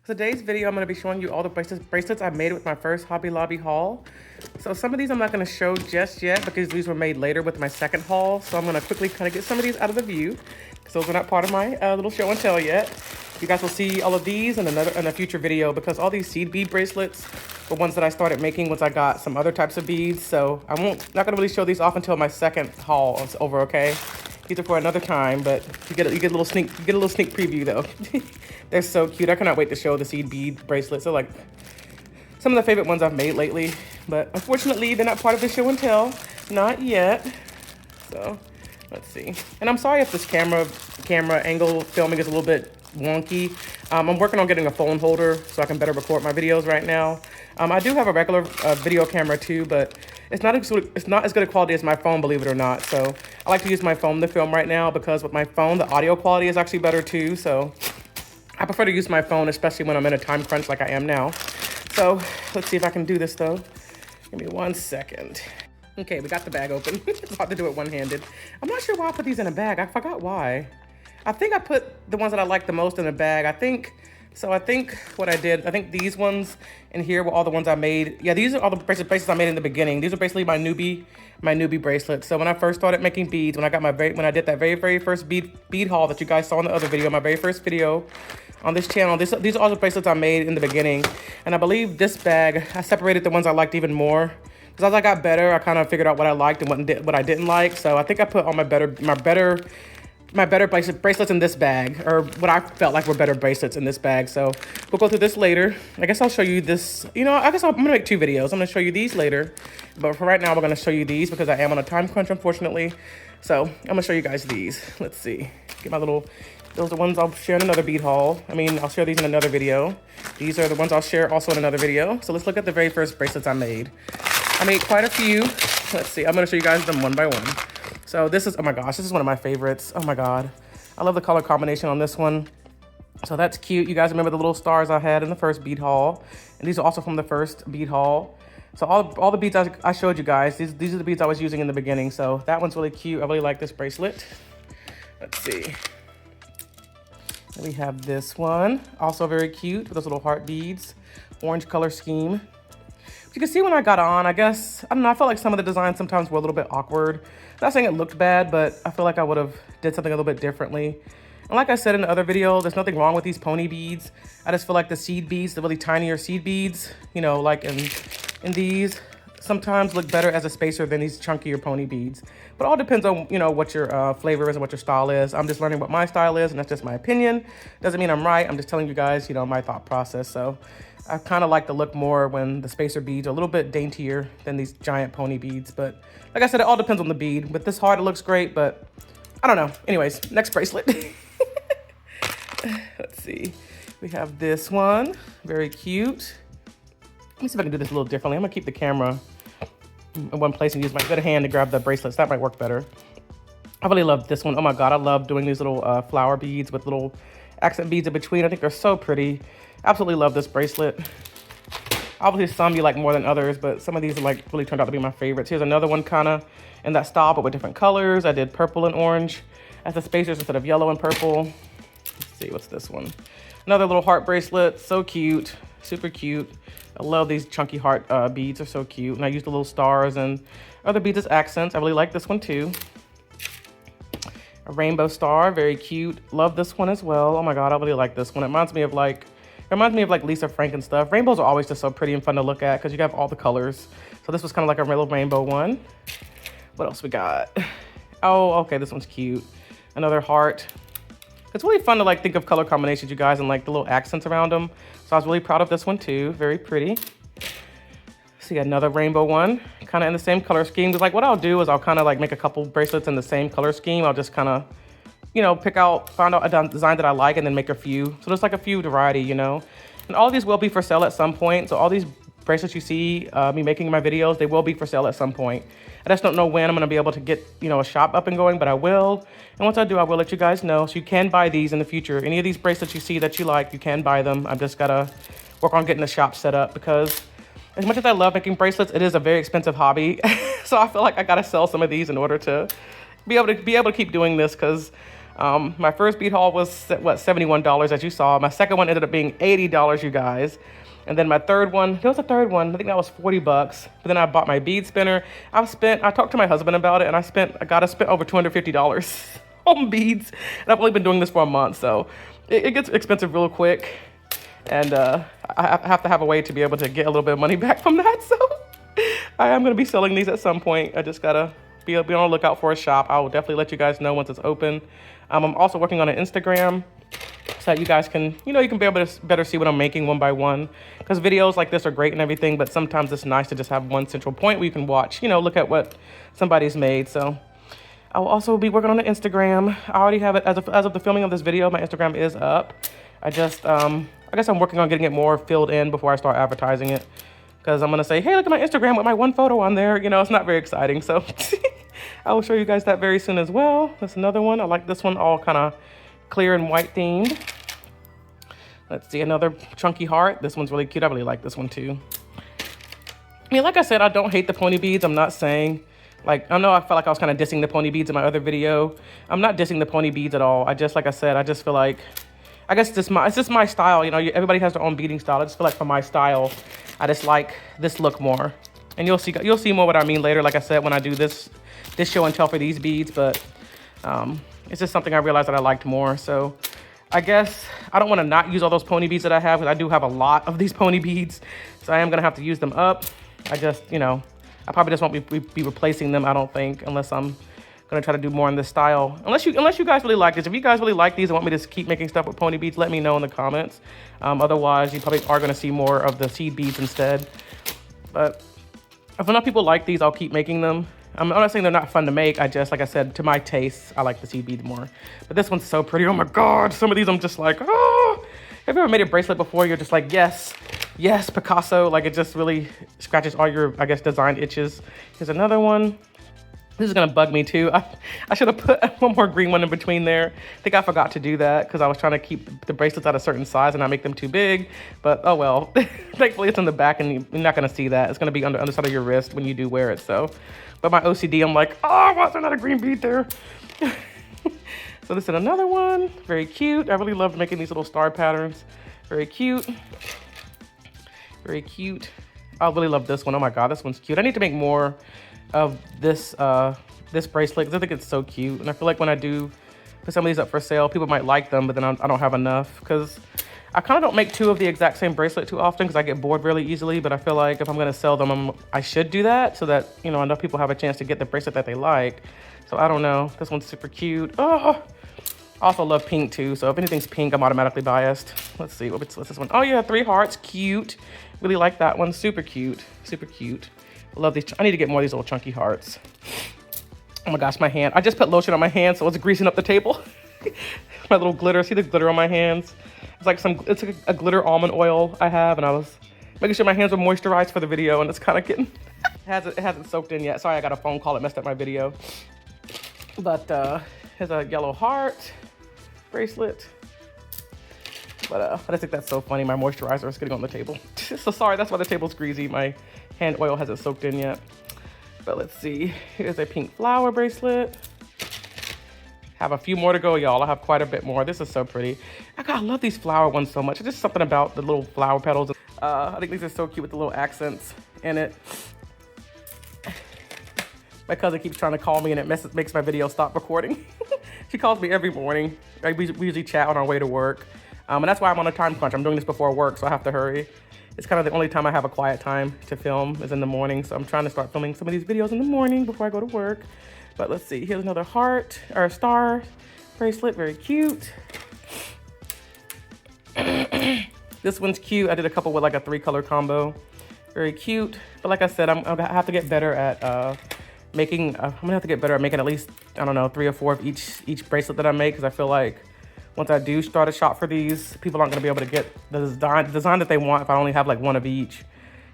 Today's video, I'm going to be showing you all the bracelets I made with my first Hobby Lobby haul. So some of these I'm not going to show just yet because these were made later with my second haul. So I'm going to quickly kind of get some of these out of the view because those are not part of my little show and tell yet. You guys will see all of these in a future video because all these seed bead bracelets were ones that I started making once I got some other types of beads. So not going to really show these off until my second haul is over, okay? These are for another time, but you get a little sneak preview though. They're so cute. I cannot wait to show the seed bead bracelets. They're like some of the favorite ones I've made lately, but unfortunately they're not part of the show and tell, not yet. So let's see. And I'm sorry if this camera angle filming is a little bit wonky. I'm working on getting a phone holder so I can better record my videos right now. I do have a regular video camera too, but it's not as good a quality as my phone, believe it or not. So I like to use my phone to film right now because with my phone, the audio quality is actually better too. So I prefer to use my phone, especially when I'm in a time crunch like I am now. So let's see if I can do this though. Give me 1 second. Okay, we got the bag open. It's hard to do it one-handed. I'm not sure why I put these in a bag. I forgot why. I think I put the ones that I like the most in a bag. I think what I did, I think these ones in here were all the ones I made. Yeah, these are all the bracelets I made in the beginning. These are basically my newbie bracelets. So when I first started making beads, when I did that very first bead haul that you guys saw in the other video, my very first video on this channel, these are all the bracelets I made in the beginning. And I believe this bag, I separated the ones I liked even more. Because as I got better, I kind of figured out what I liked and what I didn't like. So I think I put all my better bracelets in this bag, or what I felt like were better bracelets in this bag. So we'll go through this later. I guess I'll show you this. You know, I guess I'm gonna make 2 videos. I'm gonna show you these later, but for right now, we're gonna show you these because I am on a time crunch, unfortunately. So I'm gonna show you guys these. Let's see. Get my little. Those are the ones I'll share in another bead haul. I mean, I'll share these in another video. These are the ones I'll share also in another video. So let's look at the very first bracelets I made. I made quite a few. Let's see. I'm gonna show you guys them one by one. So this is, oh my gosh, this is one of my favorites. Oh my God. I love the color combination on this one. So that's cute. You guys remember the little stars I had in the first bead haul. And these are also from the first bead haul. So all the beads I showed you guys, these are the beads I was using in the beginning. So that one's really cute. I really like this bracelet. Let's see. We have this one, also very cute with those little heart beads, orange color scheme. You can see when I got on, I guess, I don't know, I felt like some of the designs sometimes were a little bit awkward. Not saying it looked bad, but I feel like I would have did something a little bit differently. And like I said in the other video, there's nothing wrong with these pony beads. I just feel like the seed beads, the really tinier seed beads, you know, like in these, sometimes look better as a spacer than these chunkier pony beads. But it all depends on, you know, what your flavor is and what your style is. I'm just learning what my style is, and that's just my opinion. Doesn't mean I'm right. I'm just telling you guys, you know, my thought process. So I kind of like to look more when the spacer beads are a little bit daintier than these giant pony beads. But like I said, it all depends on the bead. With this heart, it looks great, but I don't know. Anyways, next bracelet. Let's see. We have this one. Very cute. Let me see if I can do this a little differently. I'm going to keep the camera in one place and use my good hand to grab the bracelets. That might work better. I really love this one. Oh my God, I love doing these little flower beads with little accent beads in between. I think they're so pretty. Absolutely love this bracelet. Obviously some you like more than others, but some of these are like really turned out to be my favorites. Here's another one kind of in that style, but with different colors. I did purple and orange as the spacers instead of yellow and purple. Let's see, what's this one? Another little heart bracelet, so cute, super cute. I love these chunky heart beads, are so cute. And I used the little stars and other beads as accents. I really like this one too. A rainbow star, very cute. Love this one as well. Oh my God, I really like this one. It reminds me of like Lisa Frank and stuff. Rainbows are always just so pretty and fun to look at because you have all the colors. So this was kind of like a real rainbow one. What else we got? Oh, okay, this one's cute. Another heart. It's really fun to like think of color combinations, you guys, and like the little accents around them. So I was really proud of this one too. Very pretty. See, another rainbow one, kind of in the same color scheme. Because like what I'll do is I'll kind of like make a couple bracelets in the same color scheme. I'll just kind of, you know, find out a design that I like and then make a few. So there's like a few variety, you know. And all of these will be for sale at some point. So all these bracelets you see me making in my videos, they will be for sale at some point. I just don't know when I'm going to be able to get, you know, a shop up and going, but I will. And once I do, I will let you guys know. So you can buy these in the future. Any of these bracelets you see that you like, you can buy them. I've just got to work on getting the shop set up because as much as I love making bracelets, it is a very expensive hobby. So I feel like I got to sell some of these in order to be able to keep doing this because My first bead haul was, what, $71, as you saw. My second one ended up being $80, you guys. And then my third one, there was a third one, I think that was 40 bucks. But then I bought my bead spinner. I talked to my husband about it, and I spent over $250 on beads. And I've only been doing this for a month, so it gets expensive real quick. And I have to have a way to be able to get a little bit of money back from that. So I am going to be selling these at some point. I just got to be on the lookout for a shop. I will definitely let you guys know once it's open. I'm also working on an Instagram so that you guys can, you can be able to better see what I'm making one by one. Because videos like this are great and everything, but sometimes it's nice to just have one central point where you can watch, look at what somebody's made. So I will also be working on the Instagram. I already have it as of the filming of this video. My Instagram is up. I guess I'm working on getting it more filled in before I start advertising it. Because I'm going to say, hey, look at my Instagram with my one photo on there. It's not very exciting. So I will show you guys that very soon as well. That's another one. I like this one, all kind of clear and white themed. Let's see, another chunky heart. This one's really cute. I really like this one too. I mean, like I said, I don't hate the pony beads. I'm not saying, I know I felt like I was kind of dissing the pony beads in my other video. I'm not dissing the pony beads at all. Like I said, I just feel like, I guess it's just my style. Everybody has their own beading style. I just feel like for my style, I just like this look more. And you'll see more what I mean later, like I said, when I do this show and tell for these beads. But it's just something I realized that I liked more. So I guess I don't want to not use all those pony beads that I have, because I do have a lot of these pony beads. So I am going to have to use them up. I just, I probably just won't be replacing them, I don't think, unless I'm going to try to do more in this style. Unless you guys really like this. If you guys really like these and want me to keep making stuff with pony beads, let me know in the comments. Otherwise, you probably are going to see more of the seed beads instead. But if enough people like these, I'll keep making them. I'm not saying they're not fun to make. I just, like I said, to my taste, I like the seed beads more. But this one's so pretty. Oh my God. Some of these I'm just like, oh. Have you ever made a bracelet before? You're just like, yes, yes, Picasso. Like, it just really scratches all your, I guess, design itches. Here's another one. This is gonna bug me too. I should have put one more green one in between there. I think I forgot to do that because I was trying to keep the bracelets at a certain size and not make them too big. But oh well. Thankfully it's in the back and you're not gonna see that. It's gonna be on the underside of your wrist when you do wear it. So, but my OCD, I'm like, oh, why is there not a green bead there? So this is another one. Very cute. I really loved making these little star patterns. Very cute. Very cute. I really love this one. Oh my God, this one's cute. I need to make more of this this bracelet because I think it's so cute. And I feel like when I do put some of these up for sale, people might like them, but then I don't have enough because I kind of don't make two of the exact same bracelet too often because I get bored really easily. But I feel like if I'm going to sell them, I should do that so that, enough people have a chance to get the bracelet that they like. So I don't know. This one's super cute. Oh, I also love pink too. So if anything's pink, I'm automatically biased. Let's see. What's this one? Oh yeah, 3 hearts. Cute. Really like that one. Super cute. Super cute. I love these. I need to get more of these little chunky hearts. Oh my gosh, my hand. I just put lotion on my hand, so it's greasing up the table. My little glitter. See the glitter on my hands? It's like a glitter almond oil I have, and I was making sure my hands were moisturized for the video, and it's kind of getting, it hasn't soaked in yet. Sorry, I got a phone call that messed up my video. But here's a yellow heart bracelet. But I just think that's so funny. My moisturizer is getting on the table. So sorry, that's why the table's greasy. My hand oil hasn't soaked in yet. But let's see. Here's a pink flower bracelet. Have a few more to go, y'all. I have quite a bit more. This is so pretty. I love these flower ones so much. It's just something about the little flower petals. I think these are so cute with the little accents in it. My cousin keeps trying to call me and it makes my video stop recording. She calls me every morning. We usually chat on our way to work. And that's why I'm on a time crunch. I'm doing this before work, so I have to hurry. It's kind of the only time I have a quiet time to film is in the morning. So I'm trying to start filming some of these videos in the morning before I go to work. But let's see, here's another heart or a star bracelet, very cute. This one's cute. I did a couple with like a 3-color combo. Very cute. But like I said, I'm gonna have to get better at making, I'm gonna have to get better at making at least, I don't know, 3 or 4 of each bracelet that I make, because I feel like once I do start a shop for these, people aren't gonna be able to get the design that they want if I only have like 1 of each.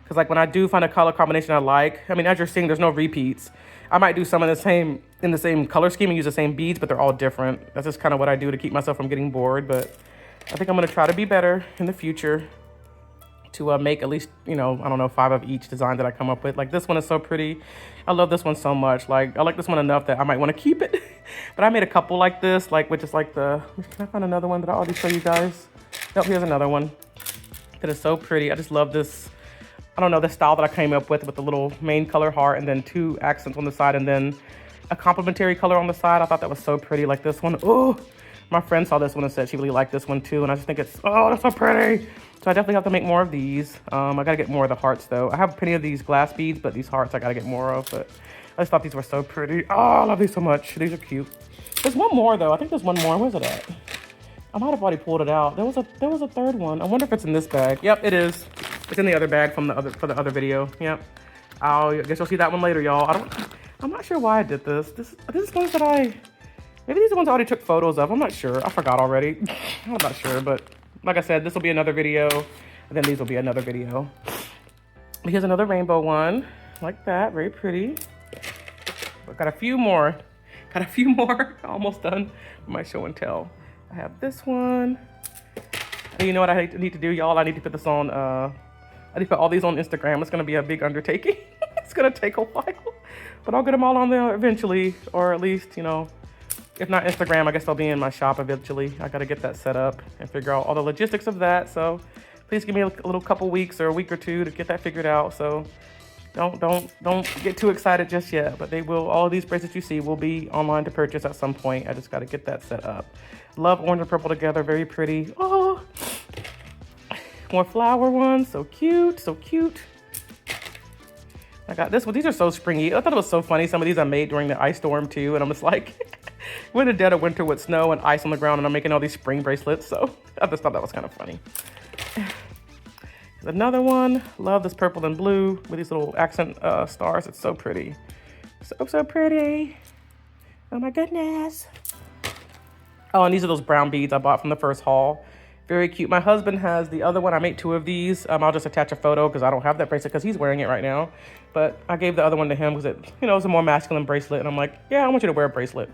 Because like when I do find a color combination I like, I mean, as you're seeing, there's no repeats. I might do some in the same color scheme and use the same beads, but they're all different. That's just kind of what I do to keep myself from getting bored. But I think I'm gonna try to be better in the future to make at least, I don't know, 5 of each design that I come up with. Like this one is so pretty. I love this one so much. Like I like this one enough that I might want to keep it. But I made a couple like this, like with just like the, can I find another one that I already show you guys? Nope, here's another one that is so pretty. I just love this, I don't know, the style that I came up with the little main color heart and then 2 accents on the side and then a complementary color on the side. I thought that was so pretty, like this one. Oh, my friend saw this one and said she really liked this one too. And I just think it's, oh, that's so pretty. So I definitely have to make more of these. I gotta get more of the hearts though. I have plenty of these glass beads, but these hearts I gotta get more of. But I just thought these were so pretty. Oh, I love these so much. These are cute. There's one more though. I think there's one more. Where's it at? I might have already pulled it out. There was a third one. I wonder if it's in this bag. Yep, it is. It's in the other bag from the other video. Yep. I guess you'll see that one later, y'all. I'm not sure why I did this. This is ones that maybe these are ones I already took photos of. I'm not sure. I forgot already. I'm not sure, but like I said, this will be another video, and then these will be another video. Here's another rainbow one, like that, very pretty. But got a few more. Almost done with my show and tell. I have this one. And you know what I need to do, y'all? I need to put this on, I need to put all these on Instagram. It's gonna be a big undertaking. It's gonna take a while, but I'll get them all on there eventually, or at least, you know, if not Instagram, I guess they'll be in my shop eventually. I gotta get that set up and figure out all the logistics of that. So please give me a little couple weeks or a week or two to get that figured out. So don't get too excited just yet, but they will, all of these bracelets you see will be online to purchase at some point. I just gotta get that set up. Love orange and purple together, very pretty. Oh, more flower ones, so cute, so cute. I got this one. These are so springy. I thought it was so funny. Some of these I made during the ice storm too, and I'm just like, we're in the dead of winter with snow and ice on the ground, and I'm making all these spring bracelets. So I just thought that was kind of funny. There's another one. Love this purple and blue with these little accent stars. It's so pretty. So pretty. Oh my goodness. Oh, and these are those brown beads I bought from the first haul. Very cute. My husband has the other one. I made 2 of these. I'll just attach a photo because I don't have that bracelet because he's wearing it right now. But I gave the other one to him because it, you know, it's a more masculine bracelet. And I'm like, yeah, I want you to wear a bracelet.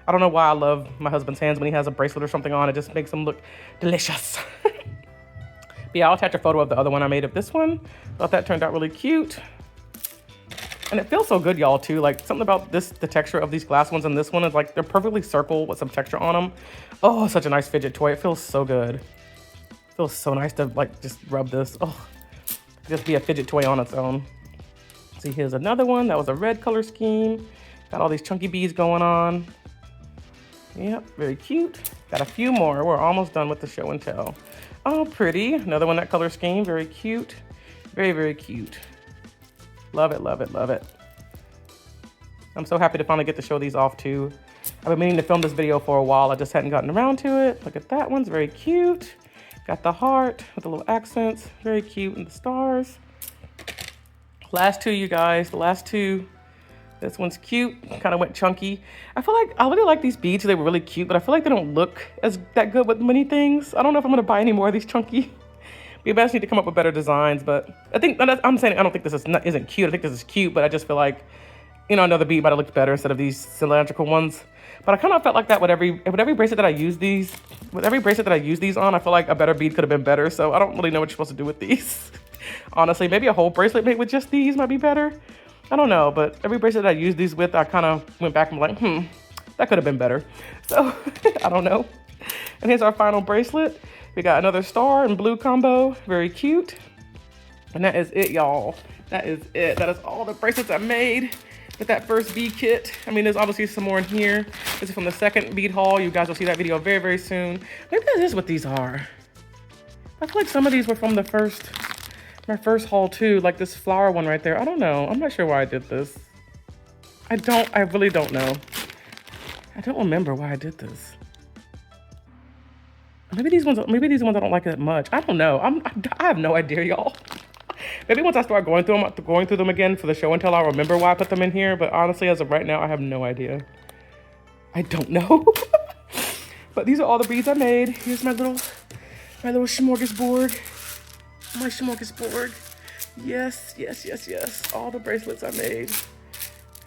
I don't know why I love my husband's hands when he has a bracelet or something on. It just makes them look delicious. But yeah, I'll attach a photo of the other one I made of this one. Thought that turned out really cute. And it feels so good, y'all, too. Like, something about this, the texture of these glass ones and this one is like, they're perfectly circle with some texture on them. Oh, such a nice fidget toy. It feels so good. It feels so nice to, like, just rub this. Oh, just be a fidget toy on its own. See, here's another one. That was a red color scheme. Got all these chunky beads going on. Yep, very cute. Got a few more. We're almost done with the show and tell. Oh, pretty. Another one, that color scheme. Very cute. Very, very cute. Love it, love it, love it. I'm so happy to finally get to show these off too. I've been meaning to film this video for a while. I just hadn't gotten around to it. Look at that one's very cute. Got the heart with the little accents. Very cute, and the stars. Last 2, you guys. The last 2. This one's cute. Kind of went chunky. I feel like I really like these beads. They were really cute, but I feel like they don't look as that good with many things. I don't know if I'm gonna buy any more of these chunky. We best need to come up with better designs, but I think I'm saying I don't think this isn't cute. I think this is cute, but I just feel like, you know, another bead might have looked better instead of these cylindrical ones. But I kind of felt like that with every bracelet that I use these on. I feel like a better bead could have been better. So I don't really know what you're supposed to do with these. Honestly, maybe a whole bracelet made with just these might be better. I don't know, but every bracelet I used these with, I kind of went back and was like, that could have been better. So I don't know. And here's our final bracelet. We got another star and blue combo. Very cute. And that is it, y'all. That is it. That is all the bracelets I made with that first bead kit. I mean, there's obviously some more in here. This is from the second bead haul. You guys will see that video very, very soon. Maybe that is what these are. I feel like some of these were from my first haul too. Like this flower one right there. I don't know. I'm not sure why I did this. I really don't know. I don't remember why I did this. Maybe these ones I don't like that much. I don't know. I have no idea, y'all. Maybe once I start going through them again for the show and tell, I'll remember why I put them in here. But honestly, as of right now, I have no idea. I don't know. But these are all the beads I made. Here's my little smorgasbord. My smorgasbord. Yes, yes, yes, yes. All the bracelets I made.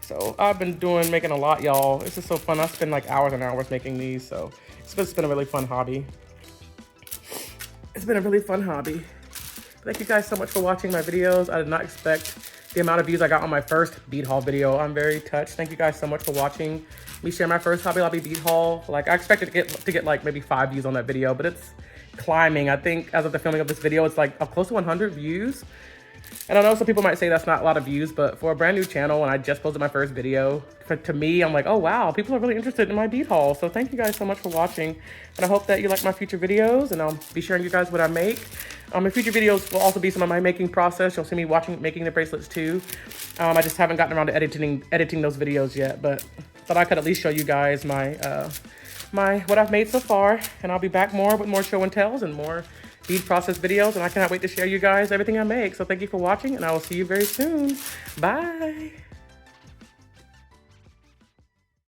So I've been making a lot, y'all. This is so fun. I spend like hours and hours making these. So it's been a really fun hobby. It's been a really fun hobby. Thank you guys so much for watching my videos. I did not expect the amount of views I got on my first bead haul video. I'm very touched. Thank you guys so much for watching me share my first Hobby Lobby bead haul. Like, I expected to get like maybe 5 views on that video, but it's climbing. I think as of the filming of this video, it's like close to 100 views. And I know some people might say that's not a lot of views, but for a brand new channel, and I just posted my first video, to me, I'm like, oh wow, people are really interested in my bead haul. So thank you guys so much for watching. And I hope that you like my future videos, and I'll be sharing you guys what I make. My future videos will also be some of my making process. You'll see me making the bracelets too. I just haven't gotten around to editing those videos yet, but I could at least show you guys my what I've made so far. And I'll be back with more show and tells and more bead process videos, and I cannot wait to share you guys everything I make. So thank you for watching, and I will see you very soon. Bye.